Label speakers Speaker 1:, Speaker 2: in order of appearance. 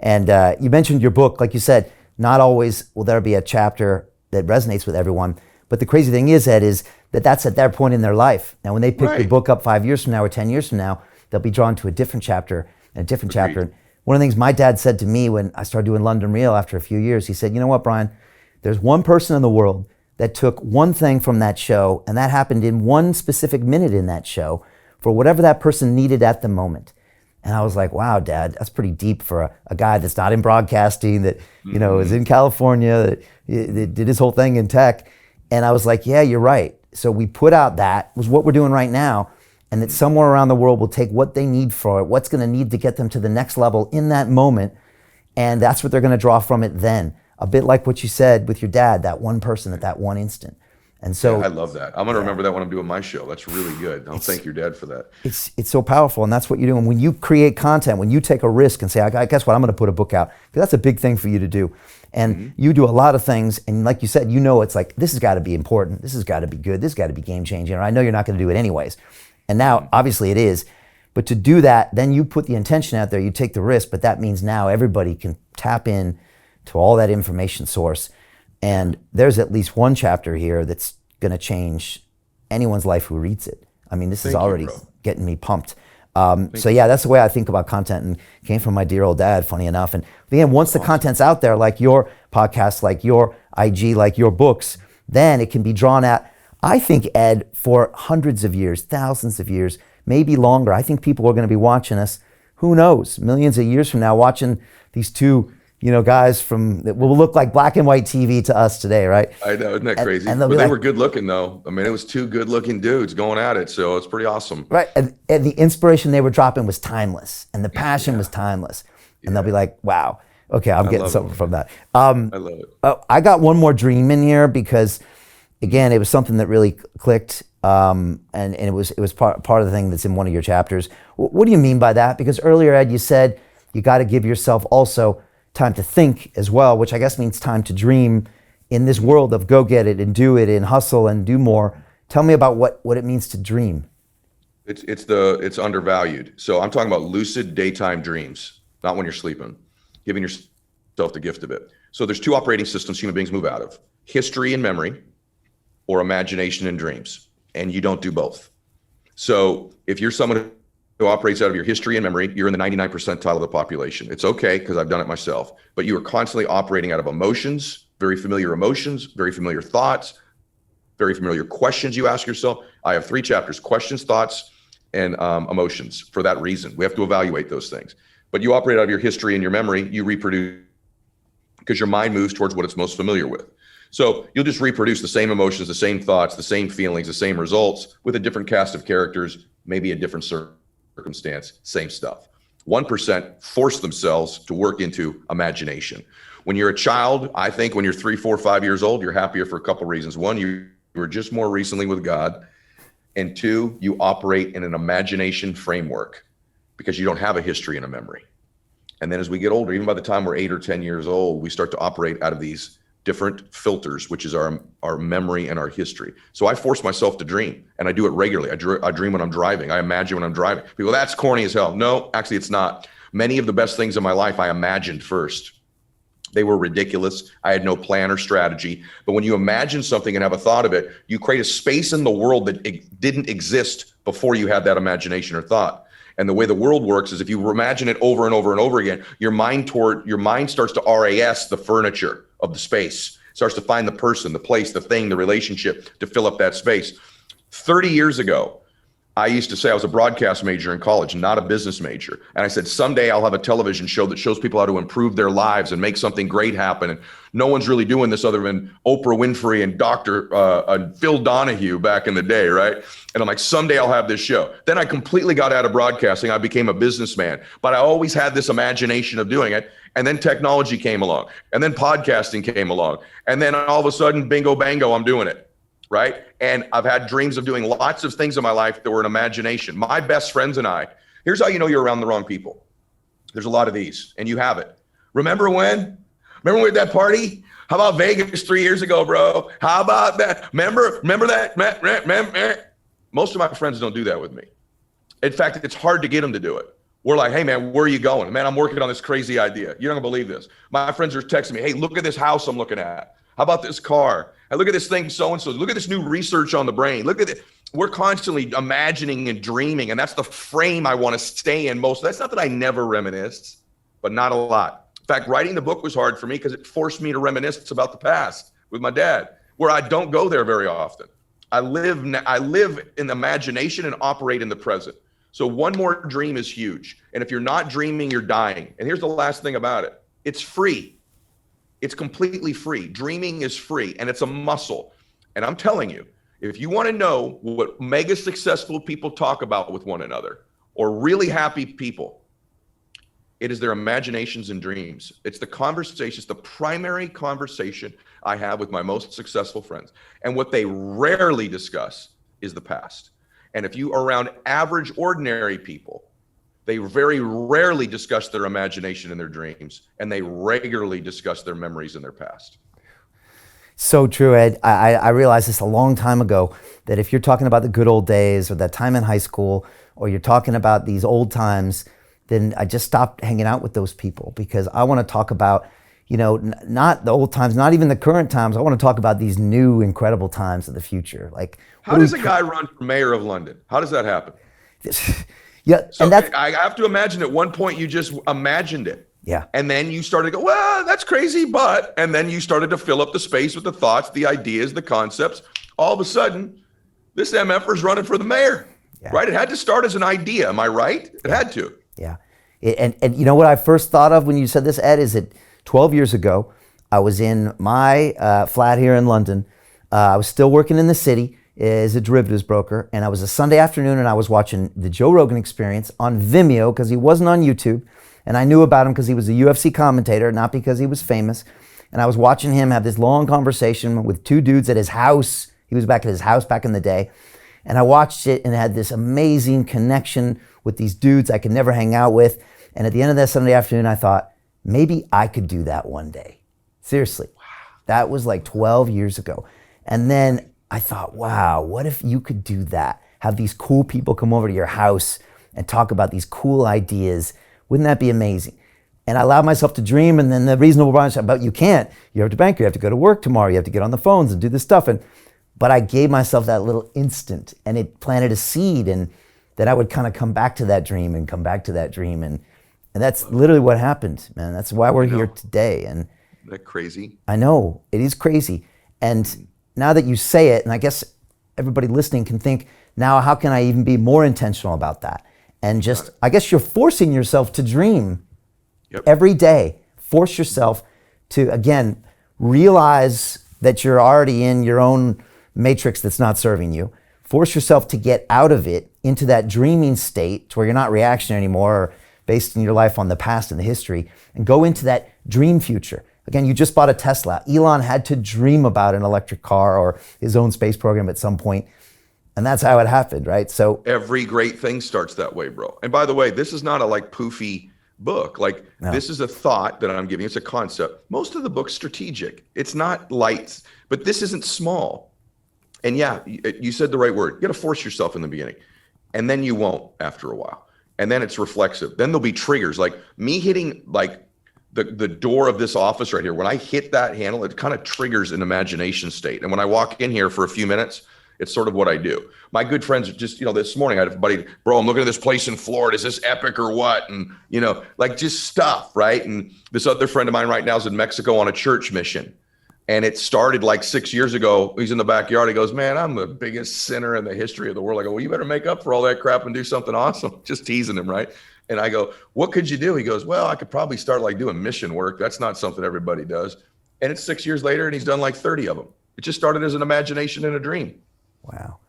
Speaker 1: And you mentioned your book, like you said, not always will there be a chapter that resonates with everyone. But the crazy thing is, Ed, is that that's at their point in their life. Now, when they pick the book up 5 years from now or 10 years from now, they'll be drawn to a different chapter and a different chapter. One of the things my dad said to me when I started doing London Real after a few years, he said, you know what, Brian, there's one person in the world that took one thing from that show, and that happened in one specific minute in that show for whatever that person needed at the moment. And I was like, wow, Dad, that's pretty deep for a guy that's not in broadcasting, that is in California, that did his whole thing in tech. And I was like, yeah, you're right. So we put out that was what we're doing right now, and that somewhere around the world will take what they need for it, what's going to need to get them to the next level in that moment, and that's what they're going to draw from it then. A bit like what you said with your dad, that one person at that one instant. And so
Speaker 2: I love that. I'm going to remember that when I'm doing my show. That's really good. I'll thank your dad for that.
Speaker 1: It's so powerful, and that's what you do. And when you create content, when you take a risk and say, I guess what, I'm going to put a book out, because that's a big thing for you to do. And you do a lot of things, and like you said, it's like, this has got to be important, this has got to be good, this has got to be game changing. I know you're not going to do it anyways. And now, obviously it is. But to do that, then you put the intention out there, you take the risk, but that means now everybody can tap in to all that information source. And there's at least one chapter here that's going to change anyone's life who reads it. I mean, this is already getting me pumped. So yeah, that's the way I think about content, and came from my dear old dad, funny enough. And again, once the content's out there, like your podcast, like your IG, like your books, then it can be drawn at, I think, Ed, for hundreds of years, thousands of years, maybe longer. I think people are going to be watching us, who knows, millions of years from now, watching these two guys that will look like black and white TV to us today, right?
Speaker 2: I know, isn't that crazy? But they were good looking, though. I mean, it was two good looking dudes going at it, so it's pretty awesome.
Speaker 1: Right, and the inspiration they were dropping was timeless, and the passion was timeless. And they'll be like, wow, okay, I'm getting something from that. I love it. I got one more dream in here because, again, it was something that really clicked, and it was part of the thing that's in one of your chapters. What do you mean by that? Because earlier, Ed, you said you got to give yourself also time to think as well, which I guess means time to dream in this world of go get it and do it and hustle and do more. Tell me about what it means to dream.
Speaker 2: It's undervalued. So I'm talking about lucid daytime dreams, not when you're sleeping, giving yourself the gift of it. So there's two operating systems human beings move out of: history and memory, or imagination and dreams. And you don't do both. So if you're someone who operates out of your history and memory, you're in the 99th percentile of the population. It's okay, because I've done it myself. But you are constantly operating out of emotions, very familiar thoughts, very familiar questions you ask yourself. I have 3 chapters: questions, thoughts, and emotions. For that reason, we have to evaluate those things. But you operate out of your history and your memory, you reproduce, because your mind moves towards what it's most familiar with. So you'll just reproduce the same emotions, the same thoughts, the same feelings, the same results with a different cast of characters, maybe a different circumstance, same stuff. 1% force themselves to work into imagination. When you're a child, I think when you're 3, 4, 5 years old, you're happier for a couple reasons. 1, you were just more recently with God. And 2, you operate in an imagination framework because you don't have a history and a memory. And then as we get older, even by the time we're 8 or 10 years old, we start to operate out of these different filters, which is our memory and our history. So I force myself to dream, and I do it regularly. I dream when I'm driving. I imagine when I'm driving. People, that's corny as hell. No, actually it's not. Many of the best things in my life I imagined first. They were ridiculous. I had no plan or strategy. But when you imagine something and have a thought of it, you create a space in the world that it didn't exist before you had that imagination or thought. And the way the world works is if you imagine it over and over and over again, your mind starts to RAS the furniture of the space, starts to find the person, the place, the thing, the relationship to fill up that space. 30 years ago, I used to say I was a broadcast major in college, not a business major. And I said, someday I'll have a television show that shows people how to improve their lives and make something great happen. And no one's really doing this other than Oprah Winfrey and Dr. Phil Donahue back in the day, right? And I'm like, someday I'll have this show. Then I completely got out of broadcasting. I became a businessman, but I always had this imagination of doing it. And then technology came along, and then podcasting came along. And then all of a sudden, bingo, bango, I'm doing it. Right? And I've had dreams of doing lots of things in my life that were an imagination. My best friends and I, here's how you know you're around the wrong people. There's a lot of these, and you have it. Remember when we were at that party? How about Vegas 3 years ago, bro? How about that? Remember that? Most of my friends don't do that with me. In fact, it's hard to get them to do it. We're like, hey man, where are you going? Man, I'm working on this crazy idea. You're not gonna believe this. My friends are texting me, hey, look at this house I'm looking at. How about this car? Hey, look at this thing so-and-so. Look at this new research on the brain. Look at it. We're constantly imagining and dreaming, and that's the frame I want to stay in most. That's not that I never reminisce, but not a lot. In fact, writing the book was hard for me because it forced me to reminisce about the past with my dad, where I don't go there very often. I live in imagination and operate in the present. So one more dream is huge. And if you're not dreaming, you're dying. And here's the last thing about it. It's free. It's completely free. Dreaming is free, and it's a muscle. And I'm telling you, if you want to know what mega successful people talk about with one another, or really happy people, it is their imaginations and dreams. It's the conversations, the primary conversation I have with my most successful friends. And what they rarely discuss is the past. And if you are around average, ordinary people, they very rarely discuss their imagination and their dreams, and they regularly discuss their memories and their past.
Speaker 1: So true, Ed. I realized this a long time ago, that if you're talking about the good old days or that time in high school, or you're talking about these old times, then I just stopped hanging out with those people, because I want to talk about, not the old times, not even the current times. I want to talk about these new incredible times of the future. Like,
Speaker 2: how does a guy run for mayor of London? How does that happen?
Speaker 1: Yeah,
Speaker 2: so
Speaker 1: and that's,
Speaker 2: I have to imagine at one point you just imagined it.
Speaker 1: Yeah.
Speaker 2: And then you started to go, well, that's crazy, but, and then you started to fill up the space with the thoughts, the ideas, the concepts. All of a sudden, this MFer's running for the mayor, right? It had to start as an idea. Am I right? It had to.
Speaker 1: Yeah. And you know what I first thought of when you said this, Ed, is that 12 years ago, I was in my flat here in London. I was still working in the city as a derivatives broker, and I was a Sunday afternoon, and I was watching the Joe Rogan Experience on Vimeo, because he wasn't on YouTube, and I knew about him because he was a UFC commentator, not because he was famous. And I was watching him have this long conversation with two dudes at his house. He was back at his house back in the day, and I watched it and had this amazing connection with these dudes I could never hang out with. And at the end of that Sunday afternoon, I thought, maybe I could do that one day. Seriously. Wow. That was like 12 years ago. And then I thought, wow, what if you could do that? Have these cool people come over to your house and talk about these cool ideas. Wouldn't that be amazing? And I allowed myself to dream, and then the reasonable Brian said, but you can't. You're at the bank, you have to go to work tomorrow, you have to get on the phones and do this stuff. But I gave myself that little instant, and it planted a seed, and then I would kind of come back to that dream and come back to that dream. And that's literally what happened, man. That's why we're here today. And
Speaker 2: isn't that crazy? I
Speaker 1: know, it is crazy. And now that you say it, and I guess everybody listening can think, now how can I even be more intentional about that? And just, I guess you're forcing yourself to dream every day. Force yourself to, again, realize that you're already in your own matrix that's not serving you. Force yourself to get out of it into that dreaming state to where you're not reactionary anymore, or basing your life on the past and the history, and go into that dream future. Again, you just bought a Tesla. Elon had to dream about an electric car or his own space program at some point. And that's how it happened, right? So
Speaker 2: every great thing starts that way, bro. And by the way, this is not a like poofy book. Like this is a thought that I'm giving. It's a concept. Most of the book's strategic. It's not light, but this isn't small. And yeah, you said the right word. You got to force yourself in the beginning, and then you won't after a while. And then it's reflexive. Then there'll be triggers, like me hitting like the door of this office right here. When I hit that handle, it kind of triggers an imagination state. And when I walk in here for a few minutes, it's sort of what I do. My good friends just, this morning I had a buddy, bro, I'm looking at this place in Florida. Is this epic or what? And, like just stuff, right? And this other friend of mine right now is in Mexico on a church mission. And it started like 6 years ago. He's in the backyard. He goes, man, I'm the biggest sinner in the history of the world. I go, well, you better make up for all that crap and do something awesome. Just teasing him, right? And I go, what could you do? He goes, well, I could probably start like doing mission work. That's not something everybody does. And it's 6 years later and he's done like 30 of them. It just started as an imagination and a dream.
Speaker 1: Wow.